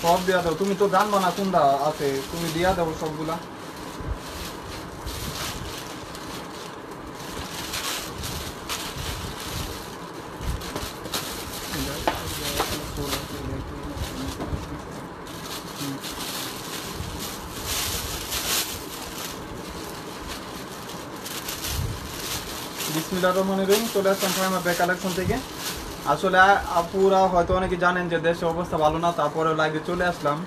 সব দিয়া দাও, তুমি তো জানবা না কোনটা আছে, তুমি দিয়া দাও সবগুলা। বিসমিল্লাহির রহমানির রহিম। চলে আসলাম ফাইমা ব্যাগ কালেকশন থেকে। আসলে আপুরা হয়তো অনেকে জানেন যে দেশের অবস্থা ভালো না, তারপরে লাইভে চলে আসলাম,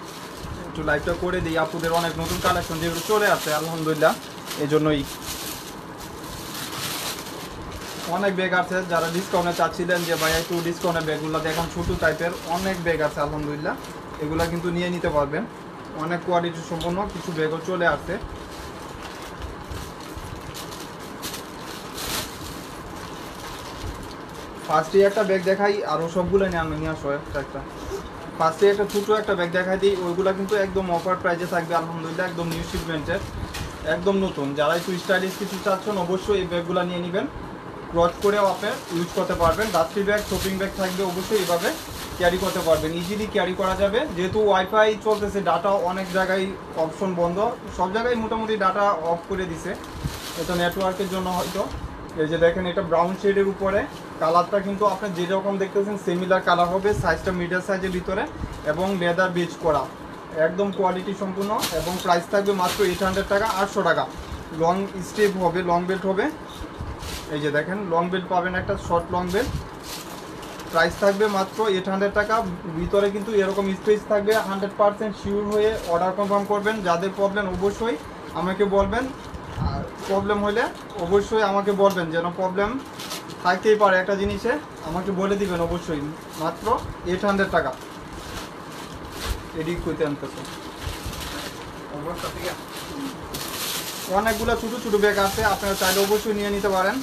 একটু লাইভটা করে দিই। আপুদের অনেক নতুন কালেকশন যেগুলো চলে আসে আলহামদুলিল্লাহ, এই জন্যই অনেক ব্যাগ আছে। যারা ডিসকাউন্টে চাচ্ছিলেন যে ভাই একটু ডিসকাউন্টের ব্যাগগুলো দেখুন, ছোটো টাইপের অনেক ব্যাগ আছে আলহামদুলিল্লাহ, এগুলা কিন্তু নিয়ে নিতে পারবেন। অনেক কোয়ালিটি সম্পন্ন কিছু ব্যাগও চলে আসছে। ফার্স্টে একটা ব্যাগ দেখাই, আরও সবগুলো নিয়ে আসো একটা। ফার্স্টে একটা ছোটো একটা ব্যাগ দেখাই দিই, ওইগুলো কিন্তু একদম অফার প্রাইসে থাকবে আলহামদুলিল্লাহ, একদম নিউ শিপমেন্টের, একদম নতুন। যারা একটু স্টাইলিশ কিছু চাচ্ছেন অবশ্যই এই ব্যাগগুলো নিয়ে নেবেন, ক্রচ করেও আপনি ইউজ করতে পারবেন। ডাস্টি ব্যাগ, শপিং ব্যাগ থাকবে, অবশ্যই এইভাবে ক্যারি করতে পারবেন, ইজিলি ক্যারি করা যাবে। যেহেতু ওয়াইফাই চলতেছে, ডাটা অনেক জায়গায় অপশন বন্ধ, সব জায়গায় মোটামুটি ডাটা অফ করে দিছে, এটা নেটওয়ার্কের জন্য হয়তো। এই যে দেখেন, এটা ব্রাউন শেডের উপরে, কালারটা কিন্তু আপনি যেরকম দেখতেছেন সিমিলার কালার হবে, সাইজটা মিডিয়াম সাইজের ভিতরে এবং লেদার বেজ করা, একদম কোয়ালিটি সম্পূর্ণ। এবং প্রাইস থাকবে মাত্র 800 টাকা, 800 টাকা। লং স্টেপ হবে, লং বেল্ট হবে। এই যে দেখেন, লং বেল্ট পাবেন একটা, শর্ট লং বেল্ট। প্রাইস থাকবে মাত্র 800 টাকা। ভিতরে কিন্তু এরকম স্পেস থাকবে, 100% শিওর হয়ে অর্ডার কনফার্ম করবেন। যাদের প্রবলেম অবশ্যই আমাকে বলবেন, প্রবলেম হলে অবশ্যই আমাকে বলবেন, যেন প্রবলেম থাকতেই পারে একটা জিনিসে, আমাকে বলে দিবেন অবশ্যই। মাত্র 800 টাকা। এডিট করতে আনতেছে অনেকগুলো ছোটো ছোটো ব্যাগ আছে, আপনারা চাইলে অবশ্যই নিয়ে নিতে পারেন।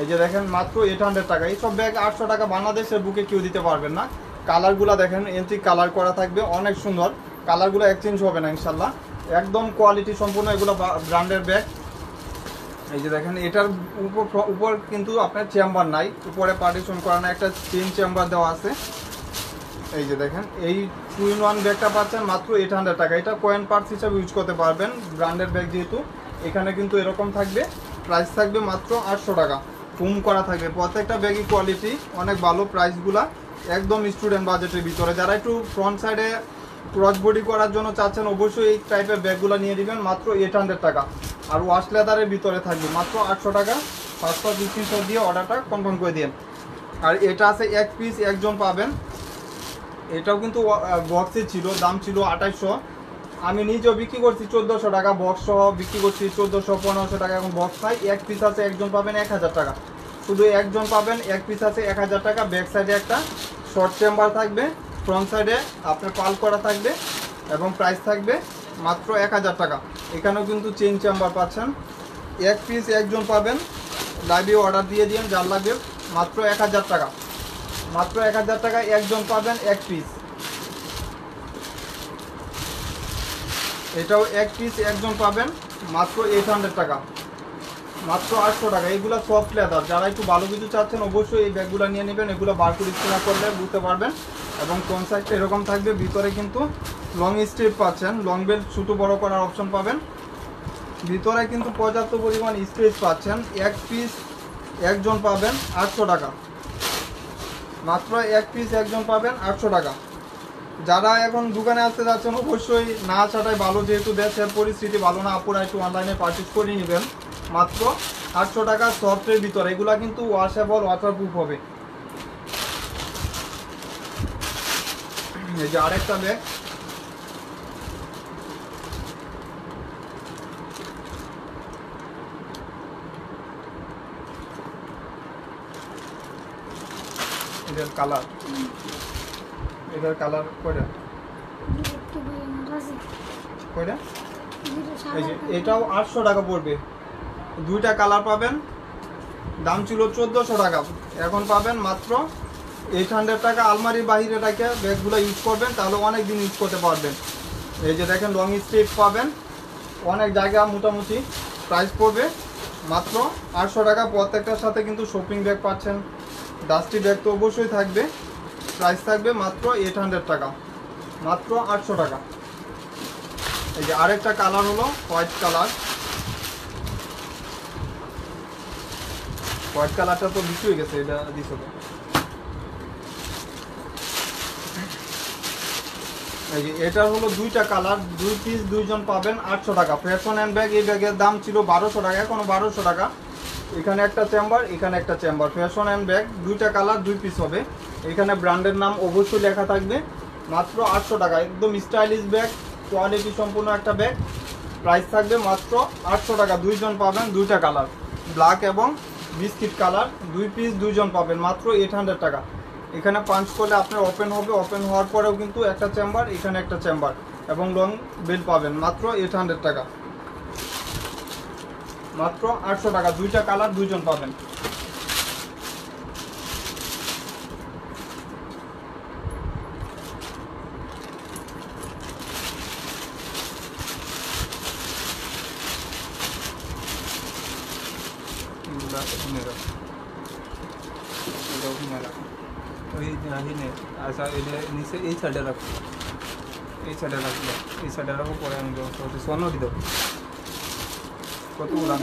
এই যে দেখেন, মাত্র 800 টাকা। এইসব ব্যাগ 800 টাকা বাংলাদেশের বুকে কেউ দিতে পারবেন না। কালারগুলো দেখেন, এন্ট্রিক কালার করা থাকবে, অনেক সুন্দর। কালারগুলো এক্সচেঞ্জ হবে না ইনশাল্লাহ, একদম কোয়ালিটি সম্পূর্ণ, এগুলো ব্র্যান্ডের ব্যাগ। এই যে দেখেন, এটার উপর কিন্তু আপনার চেম্বার নাই, উপরে পার্টিশন করা না, একটা চেন চেম্বার দেওয়া আছে। এই যে দেখেন, এই 2-in-1 ব্যাগটা পাচ্ছেন মাত্র 800 টাকা। এটা কয়েন পার্স হিসাবে ইউজ করতে পারবেন, ব্র্যান্ডের ব্যাগ যেহেতু। এখানে কিন্তু এরকম থাকবে, প্রাইস থাকবে মাত্র 800 টাকা। ফুম করা থাকবে, প্রত্যেকটা ব্যাগই কোয়ালিটি অনেক ভালো। প্রাইসগুলা একদম স্টুডেন্ট বাজেটের ভিতরে। যারা একটু ফ্রন্ট সাইডে ক্রস বডি করার জন্য চাচ্ছেন, অবশ্যই এই টাইপের ব্যাগগুলো নিয়ে নেবেন, মাত্র 800 টাকা। আর ওয়াশ লেদারের ভিতরে থাকবে মাত্র 800 টাকা। 500 দিয়ে অর্ডারটা কনফার্ম করে দিন। আর এটা আছে এক পিস, একজন পাবেন। এটাও কিন্তু বক্সে ছিল, দাম ছিল 2800। আমি নিজেও বিক্রি করছি 1400 টাকা, বক্স সহ বিক্রি করছি 1400-1500 টাকা। এখন বক্স নাই, এক পিস আছে, একজন পাবেন 1000 টাকা। শুধু একজন পাবেন, এক পিস আছে 1000 টাকা। ব্যাক সাইডে একটা শর্ট চেম্বার থাকবে, ফ্রন্ট সাইডে আপনার পাল করা থাকবে, এবং প্রাইস থাকবে মাত্র 1000 টাকা। এখানেও কিন্তু চেন চেম্বার পাচ্ছেন। এক পিস একজন পাবেন, লাইভে অর্ডার দিয়ে দিন যার লাগবে, মাত্র 1000 টাকা। মাত্র 1000 টাকায় একজন পাবেন এক পিস। এটাও এক পিস একজন পাবেন, মাত্র 800 টাকা, মাত্র 800 টাকা। এগুলো সফট লেদার। যারা একটু ভালো কিছু চাচ্ছেন অবশ্যই এই ব্যাগগুলো নিয়ে নেবেন। এগুলো বারকোড স্ক্যান করলে বুঝতে পারবেন। এবং কনসাইডটা এরকম থাকবে, ভিতরে কিন্তু লং স্ট্রিপ পাচ্ছেন, লং বেল্ট ছোটো বড় করার অপশন পাবেন। ভিতরে কিন্তু পর্যাপ্ত পরিমাণ স্পেস পাচ্ছেন। এক পিস একজন পাবেন 800 টাকা, মাত্র এক পিস একজন পাবেন 800 টাকা। যারা এখন দোকানে আসতে যাচ্ছেন অবশ্যই না আসাটাই ভালো, যেহেতু দেশের পরিস্থিতি ভালো না। আপনারা একটু অনলাইনে পারচেজ করে নেবেন, মাত্র 800 টাকা। সফটের ভিতরে এগুলা কিন্তু ওয়াশেবল, ওয়াটারপ্রুফ হবে। এই যে আরেকটা ব্যাগ, এটার কালার, এটার কালার কয়টা কয়টা? এই যে এটাও 800 টাকা পড়বে। দুইটা কালার পাবেন, দাম ছিল 1400 টাকা, এখন পাবেন মাত্র 800 টাকা। আলমারির বাহিরে রেখে ব্যাগগুলো ইউজ করবেন, তাহলে অনেক দিন ইউজ করতে পারবেন। এই যে দেখেন, লং স্ট্রিপ পাবেন, অনেক জায়গা মোটামুটি। প্রাইস পড়বে মাত্র 800 টাকা। প্রত্যেকটার সাথে কিন্তু শপিং ব্যাগ পাচ্ছেন, ডাস্টি ব্যাগ তো অবশ্যই থাকবে। প্রাইস থাকবে মাত্র 800 টাকা। মাত্র 800 টাকা। এই যে আরেকটা কালার হলো হোয়াইট কালার। হোয়াইট কালারটা তো বিক্রি হয়ে গেছে, এটা দিছো তো। এই যে এটা হলো দুইটা কালার, 2 পিস 2 জন পাবেন 800 টাকা। ফ্যাশন হ্যান্ড ব্যাগ, এই ব্যাগের দাম ছিল 1200 টাকা, এখনো 1200 টাকা। এখানে একটা চেম্বার, এখানে একটা চেম্বার। ফ্যাশন হ্যান্ড ব্যাগ, দুইটা কালার 2 পিস হবে। এখানে ব্র্যান্ডের নাম অবশ্যই লেখা থাকবে। মাত্র 800 টাকা, একদম স্টাইলিশ ব্যাগ, কোয়ালিটি সম্পূর্ণ একটা ব্যাগ। প্রাইস থাকবে মাত্র 800 টাকা। 2 জন পাবেন, দুইটা কালার, ব্ল্যাক এবং বিস্কিট কালার। 2 পিস 2 জন পাবেন মাত্র 800 টাকা। এখানে পাঞ্চ করলে আপনার ওপেন হবে, ওপেন হওয়ার পরেও কিন্তু একটা চেম্বার, এখানে একটা চেম্বার এবং লং বেল পাবেন মাত্র 800 টাকা। মাত্র 800 টাকা, দুইটা কালার 2 জন পাবেন। আচ্ছা, এটা নিচে এই সাইডে রাখো, এই সাইডে রাখবো, এই সাইডে রাখবো, পরে আমি সোনো দিয়ে দেবো। কতগুলো?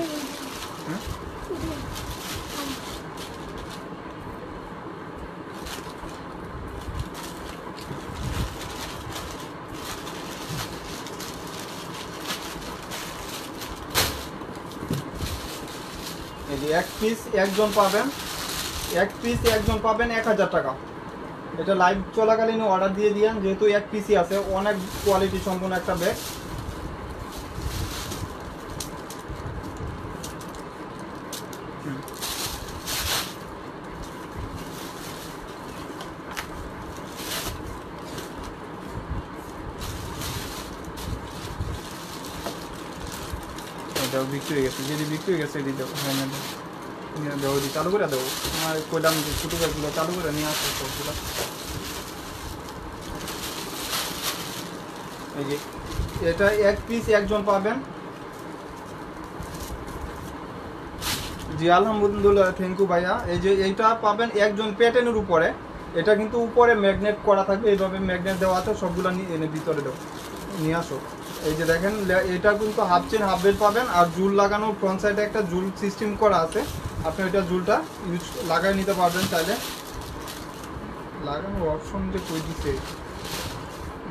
হ্যাঁ, এই যে 1 পিস 1 জন পাবেন, 1 পিস 1 জন পাবেন 1000 টাকা। এটা লাইভ চলাকালীন অর্ডার দিয়ে দিয়েন, যেহেতু 1 পিসই আছে, অনেক কোয়ালিটি সম্পূর্ণ একটা ব্যাগ। এটাও বিক্রি হয়ে গেছে, যেটি বিক্রি হয়ে গেছে এটি দেবো। হ্যাঁ, দেবো, চালু করে দেবো। তোমার কইলাম যে ছোটো ব্যাগগুলো চালু করে নিয়ে আসো সবগুলো। এই যে এটা 1 পিস 1 জন পাবেন। জি আলহামদুলিল্লাহ, থ্যাংক ইউ ভাইয়া। এই যে এইটা পাবেন 1 জন প্যাটার্নের উপরে। এটা কিন্তু উপরে ম্যাগনেট করা থাকবে, এইভাবে ম্যাগনেট দেওয়া আছে। সবগুলো এনে ভিতরে দেবো, নিয়ে আসো। এই যে দেখেন, এটা কিন্তু হাফ চেন হাফ বেল্ট পাবেন। আর জুল লাগানো, ফ্রন্ট সাইডে একটা জুল সিস্টেম করা আছে, আপনি ওইটা জুলটা ইউজ লাগাই নিতে পারবেন চাইলে। লাগানোর অপশন যে কই দিচ্ছে,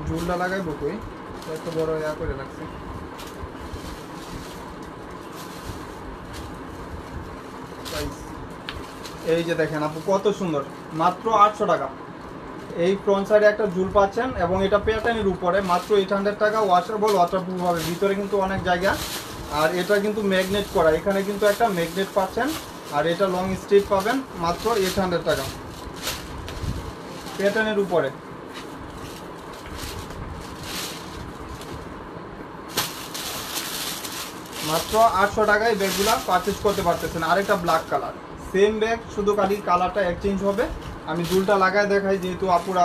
জুলটা লাগাইবো কই, এত বড় ইয়া করে রাখছে। এই যে দেখেন আপু, কত সুন্দর, মাত্র 800 টাকা। এই ফ্রন্ট সাইডে একটা জুল পাচ্ছেন এবং এটা প্যাটার্নের উপরে মাত্র 800 টাকা। ওয়াশাবল, ওয়াটারপ্রুফ হবে, ভিতরে কিন্তু অনেক জায়গা। আর এটা কিন্তু ম্যাগনেট করা, এখানে কিন্তু একটা ম্যাগনেট পাচ্ছেন। আর এটা লং স্ট্রিপ পাবেন মাত্র 800 টাকা, প্যাটার্নের উপরে। মাত্র 800 টাকায় ব্যাগগুলা পারচেস করতে পারতেছেন। আরেকটা ব্ল্যাক কালার, সেম ব্যাগ, শুধু খালি কালারটা এক্সচেঞ্জ হবে। আমি দুলটা লাগাই দেখাই, যেহেতু আপুরা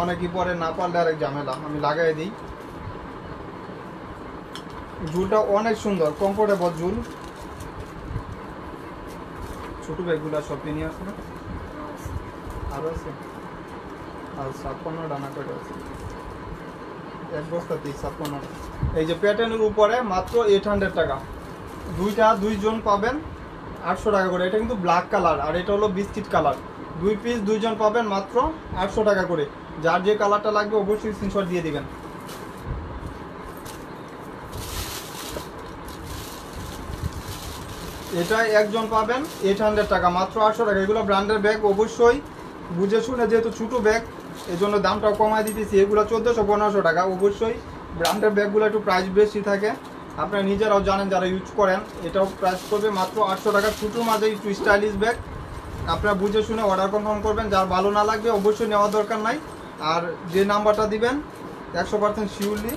অনেকই পরে, না পারলে আরেক ঝামেলা, আমি লাগাই দিই। ঝুলটা অনেক সুন্দর, কমফোর্টেবল ঝুল। ছোট ব্যাগগুলো সব নিয়ে আসে না, আরও আছে। আর 56 ডানা করে আছে, 1 বস্তাতেই 56। এই যে প্যাটার্নের উপরে মাত্র 800 টাকা। 2 জন পাবেন 800 টাকা করে। এটা কিন্তু ব্ল্যাক কালার, আর এটা হলো বিস্কিট কালার। 2 পিস 2 জন পাবেন মাত্র 800 টাকা করে। যার যে কালারটা লাগবে অবশ্যই স্ক্রিনশট দিয়ে দিবেন। এটা 1 জন পাবেন 800 টাকা, মাত্র 800 টাকা। এগুলো ব্র্যান্ডের ব্যাগ, অবশ্যই বুঝে শুনে, যেহেতু ছোটো ব্যাগ এই জন্য দামটাও কমায় দিতেছি। এগুলো 1400-1500 টাকা। অবশ্যই ব্র্যান্ডের ব্যাগগুলো একটু প্রাইস বেশি থাকে, আপনারা নিজেরাও জানেন যারা ইউজ করেন। এটাও প্রাইস করবে মাত্র 800 টাকা। ছোটোর মাঝে একটু স্টাইলিশ ব্যাগ, আপনারা বুঝে শুনে অর্ডার কনফার্ম করবেন। যার ভালো না লাগবে অবশ্যই নেওয়ার দরকার নাই। আর যে নাম্বারটা দিবেন 100% শিওরলি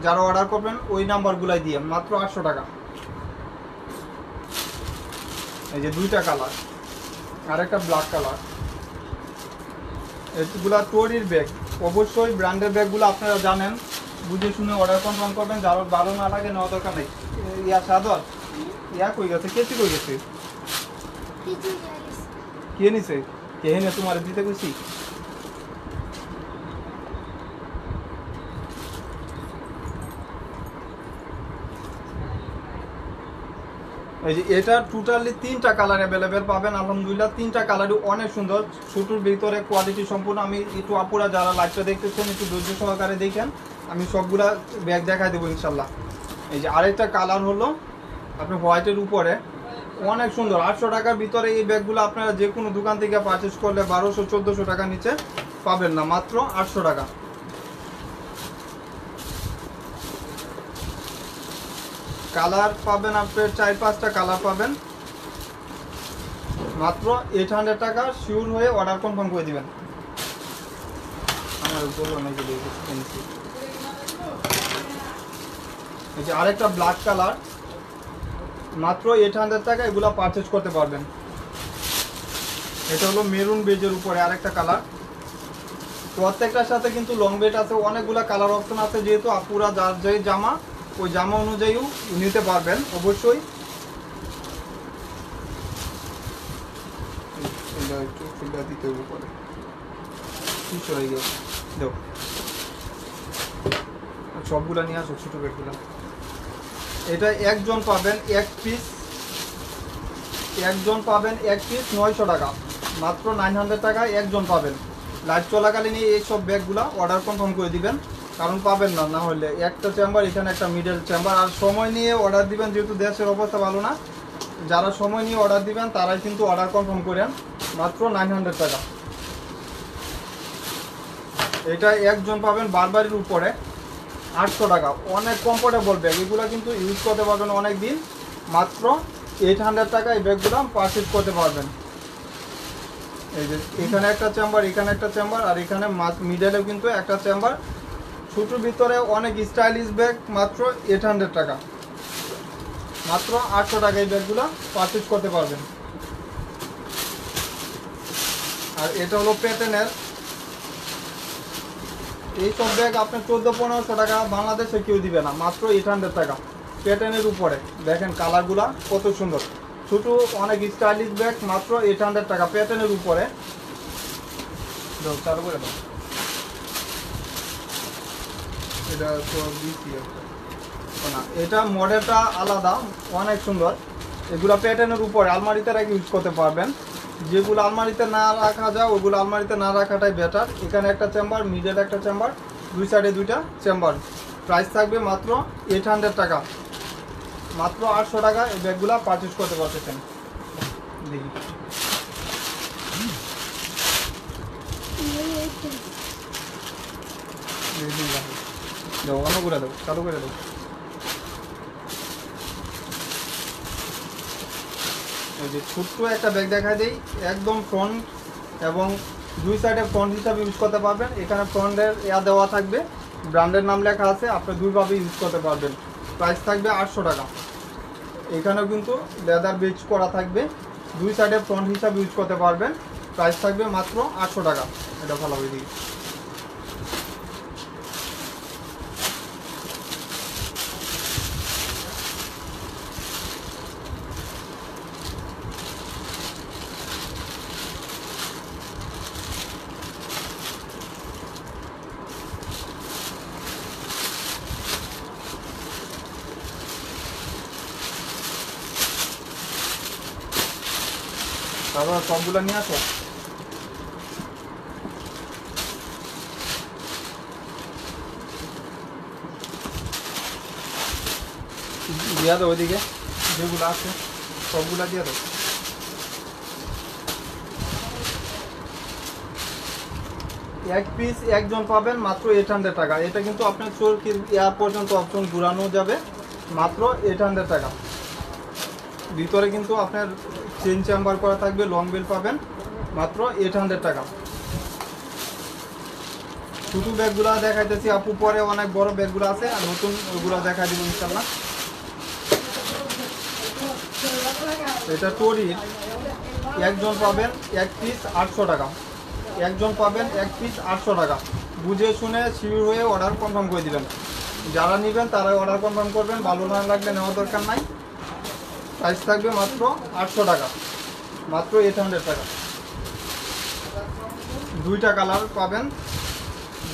যারা অর্ডার করবেন ওই নাম্বারগুলাই দিয়ে মাত্র 800 টাকা। এই যে 2টা কালার, আর একটা ব্ল্যাক কালার। এগুলা টোরির ব্যাগ, অবশ্যই ব্র্যান্ডের ব্যাগগুলো আপনারা জানেন, বুঝে শুনে অর্ডার কনফার্ম করবেন। যারা ভালো না লাগে নেওয়া দরকার নেই। ইয়া সাদর ইয়া কই গেছে, কেসি কই গেছে, কে নিছে, কে নে তোমার দিতে কইছি। এই যে এটা টোটালি 3টা কালার অ্যাভেলেবেল পাবেন আলহামদুলিল্লাহ। 3টা কালারই অনেক সুন্দর, ছোটোর ভিতরে কোয়ালিটি সম্পূর্ণ। আমি একটু আপুরা যারা লাইভটা দেখতেছেন একটু ধৈর্য সহকারে দেখেন, আমি সবগুলা ব্যাগ দেখাই দেবো ইনশাল্লাহ। এই যে আরেকটা কালার হলো আপনার হোয়াইটের উপরে, অনেক সুন্দর। 800 টাকার ভিতরে এই ব্যাগগুলো আপনারা যে কোনো দোকান থেকে পারচেস করলে 1200-1400 টাকার নিচে পাবেন না, মাত্র 800 টাকা। কালার পাবেন আপনার 4-5টা কালার পাবেন, মাত্র 800 টাকা। শিওর হয়ে অর্ডার কনফার্ম করে দিবেন। আমার বললো নাকি এই যে আরেকটা ব্ল্যাক কালার, মাত্র 800 টাকা এগুলো পারচেজ করতে পারবেন। এটা হলো মেরুন বেজের উপরে আরেকটা কালার। প্রত্যেকটার সাথে কিন্তু লং বেড আছে, অনেকগুলো কালার অপশন আছে। যেহেতু আপুরা যার যে জামা ওই জামা অনুযায়ীও নিতে পারবেন অবশ্যই। দিতে উপরে সবগুলা নিয়ে আসো ছোট বেডগুলা। এটা একজন পাবেন এক পিস, একজন পাবেন এক পিস 900 টাকা, মাত্র 900 টাকা একজন পাবেন। লাইভ চলাকালীন এইসব ব্যাগগুলা অর্ডার কনফার্ম করে দিবেন, কারণ পাবেন না, না হলে একটা চেম্বার এখানে একটা মিডল চেম্বার। আর সময় নিয়ে অর্ডার দিবেন, যেহেতু দেশের অবস্থা ভালো না, যারা সময় নিয়ে অর্ডার দিবেন তারাই কিন্তু অর্ডার কনফার্ম করেন, মাত্র 900 টাকা। এটা একজন পাবেন বারবারের উপরে 800 টাকা, অনেক কমফোর্টেবল ব্যাগ। এগুলো কিন্তু ইউজ করতে পারবেন অনেক দিন, মাত্র 800 টাকা এই ব্যাগগুলো পারচেজ করতে পারবেন। এই যে এখানে একটা চেম্বার, এখানে একটা চেম্বার, আর এখানে মিডলেও কিন্তু একটা চেম্বার। ছোটোর ভিতরে অনেক স্টাইলিশ ব্যাগ, মাত্র 800 টাকা, মাত্র 800 টাকা এই ব্যাগগুলো পারচেজ করতে পারবেন। আর এটা হলো প্যাটার্নের, এইসব ব্যাগ আপনার 1400-1500 টাকা বাংলাদেশে কেউ দিবে না, মাত্র 800 টাকা প্যাটার্নের উপরে। দেখেন কালারগুলা কত সুন্দর, ছোট অনেক স্টাইলিশ ব্যাগ, মাত্র 800 টাকা প্যাটার্নের উপরে। চালু করে দাও, এটা তো দিচ্ছি না, এটা মডেলটা আলাদা, অনেক সুন্দর। এগুলো প্যাটার্নের উপরে আলমারিতে রেখে ইউজ করতে পারবেন। যেগুলো আলমারিতে না রাখা যায় ওগুলো আলমারিতে না রাখাটাই বেটার। এখানে একটা চেম্বার, মিডল একটা চেম্বার, দুই সাইডে দুইটা চেম্বার। প্রাইস থাকবে মাত্র 800 টাকা, মাত্র 800 টাকা এই ব্যাগগুলো পারচেস করতে পারতেছেন। দেখি দেবো, অন্য করে দেবো, চালু করে দেবো। এই যে ছোট্ট একটা ব্যাগ দেখা দেই, একদম ফ্রন্ট এবং দুই সাইডে ফ্রন্ট হিসাবে ইউজ করতে পারবেন। এখানে ফ্রন্টের দেওয়া থাকবে, ব্র্যান্ডের নাম লেখা আছে, আপনি দুইভাবে ইউজ করতে পারবেন। প্রাইস থাকবে 800 টাকা। এখানেও কিন্তু লেদার বেজ করা থাকবে, দুই সাইডে ফ্রন্ট হিসাবে ইউজ করতে পারবেন। প্রাইস থাকবে মাত্র 800 টাকা। এটা ভালো হবে দিই। তারপর সবগুলো নিয়ে আসো। দিয়া দাও ওইদিকে যেগুলো আছে সবগুলা দিয়ে দাও। এক পিস একজন পাবেন, মাত্র 800 টাকা। এটা কিন্তু আপনার চোরকির ইয়ার পর্যন্ত অপশন ঘুরানো যাবে, মাত্র 800 টাকা। ভিতরে কিন্তু আপনার চেন চেম্বার করা থাকবে, লং বেল পাবেন, মাত্র 800 টাকা। ছোট ব্যাগগুলো দেখাইতেছি আপু, পরে অনেক বড় ব্যাগগুলো আছে, আর নতুন ওইগুলো দেখা দিব ইনশাল্লাহ। এটা টরির, একজন পাবেন এক পিস 800 টাকা, একজন পাবেন এক পিস 800 টাকা। বুঝে শুনে শিওর হয়ে অর্ডার কনফার্ম করে দিবেন। যারা নেবেন তারাই অর্ডার কনফার্ম করবেন, ভালো না লাগলে নেওয়ার দরকার নাই। প্রাইস থাকবে মাত্র 800 টাকা, মাত্র 800 টাকা। দুইটা কালার পাবেন,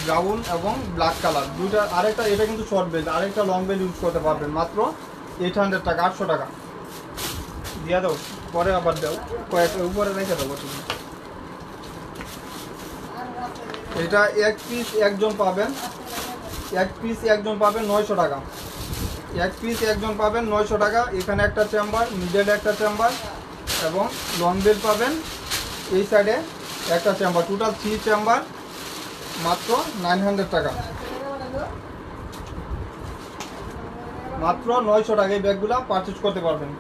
ব্রাউন এবং ব্ল্যাক কালার দুইটা। আরেকটা এটা কিন্তু শর্ট বেল্ট, আরেকটা লং বেল্ট ইউজ করতে পারবেন, মাত্র 800 টাকা, 800 টাকা। দিয়া দাও, পরে আবার দাও, কয়েকটা উপরে রেখে দেবো তুমি। এটা এক পিস একজন পাবেন, এক পিস একজন পাবেন 900 টাকা, এক পিস একজন পাবেন 900 টাকা। এখানে একটা চেম্বার, মিডলে একটা চেম্বার এবং লং বেল পাবেন এই সাইডে একটা চেম্বার, টোটাল 3 চেম্বার, মাত্র 900 টাকা, মাত্র 900 টাকা। এই ব্যাগগুলো পারচেজ করতে পারবেন।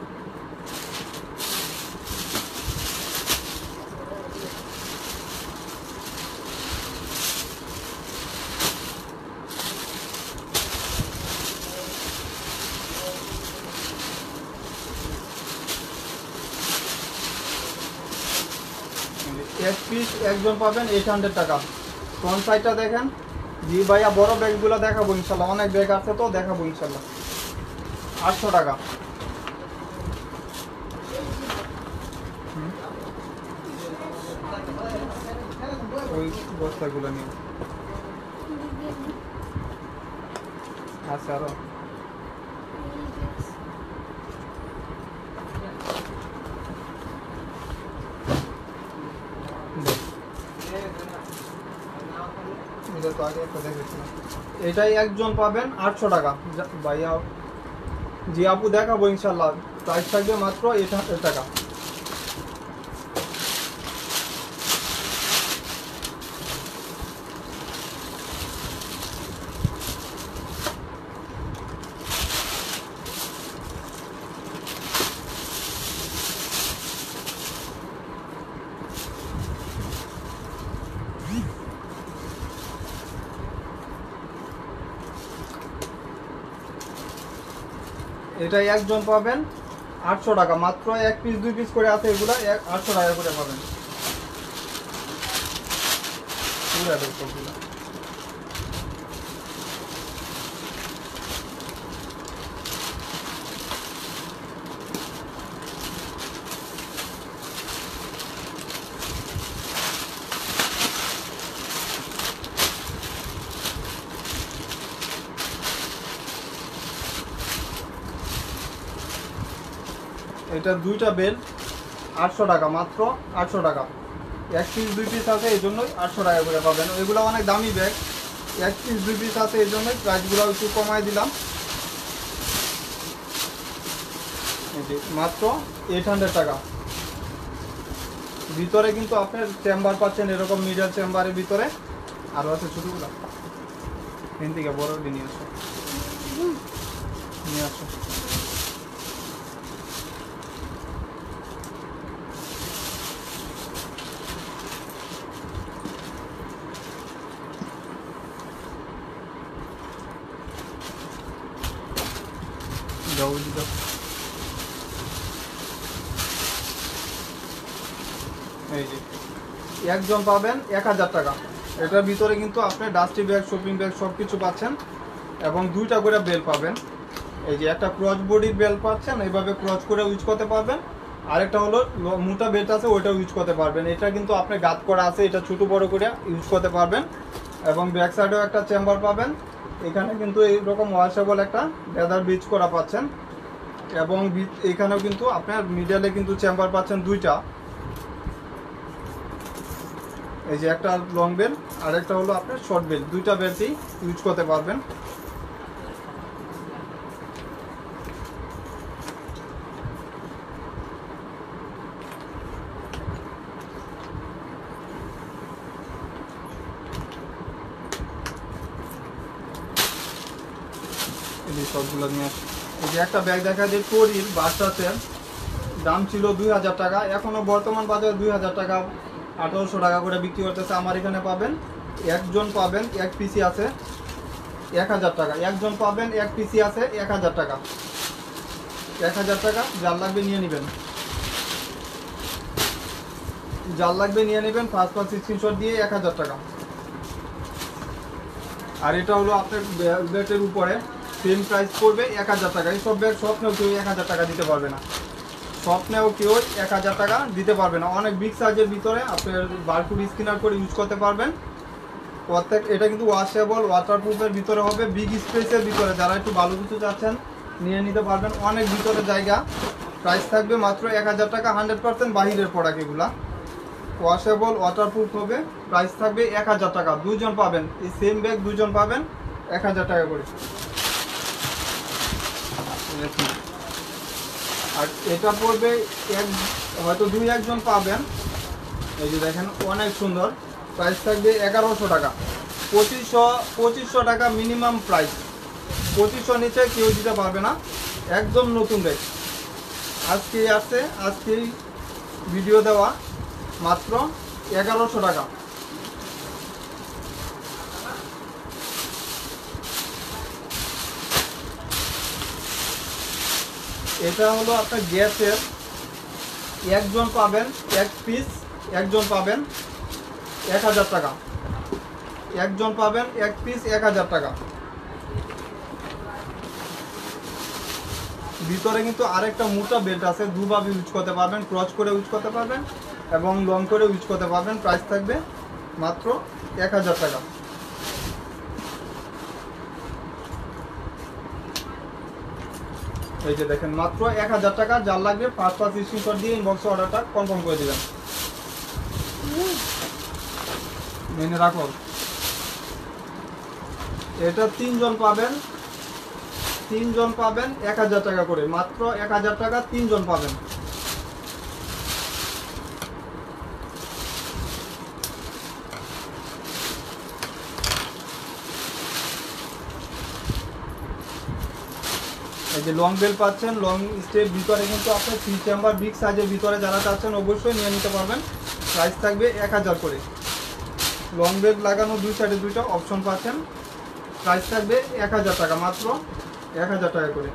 এক পিস একজন পাবেন 800 টাকা। ফ্রন্ট সাইডটা দেখেন। জি ভাইয়া, বড় ব্যাগগুলো দেখাবো ইনশাল্লাহ, অনেক ব্যাগ আছে তো দেখাবো ইনশাল্লাহ। 800 টাকা। ওই বস্তাগুলো নিয়ে আচ্ছা আরো এটা তো আগে একটা দেখেছিলাম। এটাই একজন পাবেন 800 টাকা ভাইয়া। জি আপু, দেখাবো ইনশাল্লাহ, প্রাইস থাকবে মাত্র 800 টাকা। এটা একজন পাবেন 800 টাকা, মাত্র এক পিস 2 পিস করে আছে, এগুলা 800 টাকা করে পাবেন। এটা দুইটা বেল 800 টাকা, মাত্র 800 টাকা। এক পিস 2 পিস আছে এই জন্যই 800 টাকা করে পাবেন। এগুলো অনেক দামি ব্যাগ, এক পিস 2 পিস আছে এই জন্যই প্রাইসগুলো একটু কমায় দিলাম। মাত্র 800 টাকা। ভিতরে কিন্তু আপনার চেম্বার পাচ্ছেন এরকম মিডল চেম্বারের ভিতরে, আরও আছে ছোটোগুলো। এখান থেকে বড় নিয়ে আসো, নিয়ে আসো। এই যে একজন পাবেন 1000 টাকা। এটার ভিতরে কিন্তু আপনি ডাস্টি ব্যাগ, শপিং ব্যাগ সব কিছু পাচ্ছেন এবং দুইটা করে বেল পাবেন। এই যে একটা ক্রচ বডির বেল পাচ্ছেন, এইভাবে ক্রচ করে ইউজ করতে পারবেন। আরেকটা হলো মোটা বেল্ট আছে, ওইটাও ইউজ করতে পারবেন। এটা কিন্তু আপনি গাত করা আছে, এটা ছোট বড় করে ইউজ করতে পারবেন। এবং ব্যাক সাইডেও একটা চেম্বার পাবেন। এখানে কিন্তু এইরকম ওয়াশেবল একটা লেদার বিচ করা পাচ্ছেন এবং এখানেও কিন্তু আপনার মিডলে কিন্তু চেম্বার পাচ্ছেন দুইটা। এই যে একটা লং বেল আর একটা হলো আপনার শর্ট বেল, দুইটা বেলটি ইউজ করতে পারবেন। সবগুলো নিয়ে আসি। এই যে একটা ব্যাগ দেখা যায় টরির বাচ্চাদের, দাম ছিল 2000 টাকা, এখনো বর্তমান বাজারে 2000 টাকা 1800 টাকা করে বিক্রি করতেছে। আমার এখানে পাবেন একজন পাবেন এক পিসি আছে 1000 টাকা, একজন পাবেন এক পিসি আছে 1000 টাকা, 1000 টাকা। যার লাগবে নিয়ে নেবেন, যার লাগবে নিয়ে নেবেন, ফার্স্ট ক্লাস স্ক্রিনশট দিয়ে 1000 টাকা। আর এটা হলো আপনার ব্যাগের উপরে সেম প্রাইস পড়বে 1000 টাকা। এইসব ব্যাগ স্বপ্নেও কেউ 1000 টাকা দিতে পারবে না, স্বপ্নেও কেউ 1000 টাকা দিতে পারবে না। অনেক বিগ সাইজের ভিতরে আপনার বারকোড স্ক্যানার করে ইউজ করতে পারবেন। প্রত্যেক এটা কিন্তু ওয়াশেবল, ওয়াটারপ্রুফের ভিতরে হবে, বিগ স্পেসের ভিতরে। যারা একটু ভালো কিছু চাচ্ছেন নিয়ে নিতে পারবেন, অনেক ভিতরে জায়গা। প্রাইস থাকবে মাত্র 1000 টাকা, 100% বাহিরের প্রোডাক্ট এগুলা, ওয়াশেবল ওয়াটারপ্রুফ হবে। প্রাইস থাকবে 1000 টাকা, দুজন পাবেন এই সেম ব্যাগ, দুজন পাবেন 1000 টাকা করে। আর এটা পড়বে হয়তো 2-1 জন পাবেন। এই যে দেখেন অনেক সুন্দর, প্রাইস থাকবে 1100 টাকা, 2500 টাকা মিনিমাম প্রাইস, 2500 নিচে কেউ দিতে পারবে না, একদম নতুন ব্যাগ। আজকেই আসছে, আজকেই ভিডিও দেওয়া, মাত্র 1100 টাকা। এটা হলো আপনার গ্যাসের, একজন পাবেন 1 পিস, একজন পাবেন 1000 টাকা, একজন পাবেন 1 পিস 1000 টাকা। ভিতরে কিন্তু আরেকটা মোটা বেল্ট আছে, দুভাবে ইউজ করতে পারবেন, ক্রস করে ইউজ করতে পারবেন এবং লং করে ইউজ করতে পারবেন। প্রাইস থাকবে মাত্র 1000 টাকা। এই যে দেখেন মাত্র 1000 টাকা, যার লাগবে 5 স্ক্রিনশট দিয়ে ইনবক্সে অর্ডারটা কনফার্ম করে দিবেন। মেনে রাখো, এটা 3 জন পাবেন, 3 জন পাবেন 1000 টাকা করে, মাত্র 1000 টাকা 3 জন পাবেন। এই যে লং বেল পাচ্ছেন, লং স্টেপ ভিতরে কিন্তু আপনার 3 চেম্বার বিগ সাইজের ভিতরে যারা চাচ্ছেন অবশ্যই নিয়ে নিতে পারবেন। প্রাইস থাকবে 1000 করে। লং বেল লাগানো 2 সাইডে 2টা অপশন পাচ্ছেন। প্রাইস থাকবে 1000 টাকা, মাত্র 1000 টাকা করে।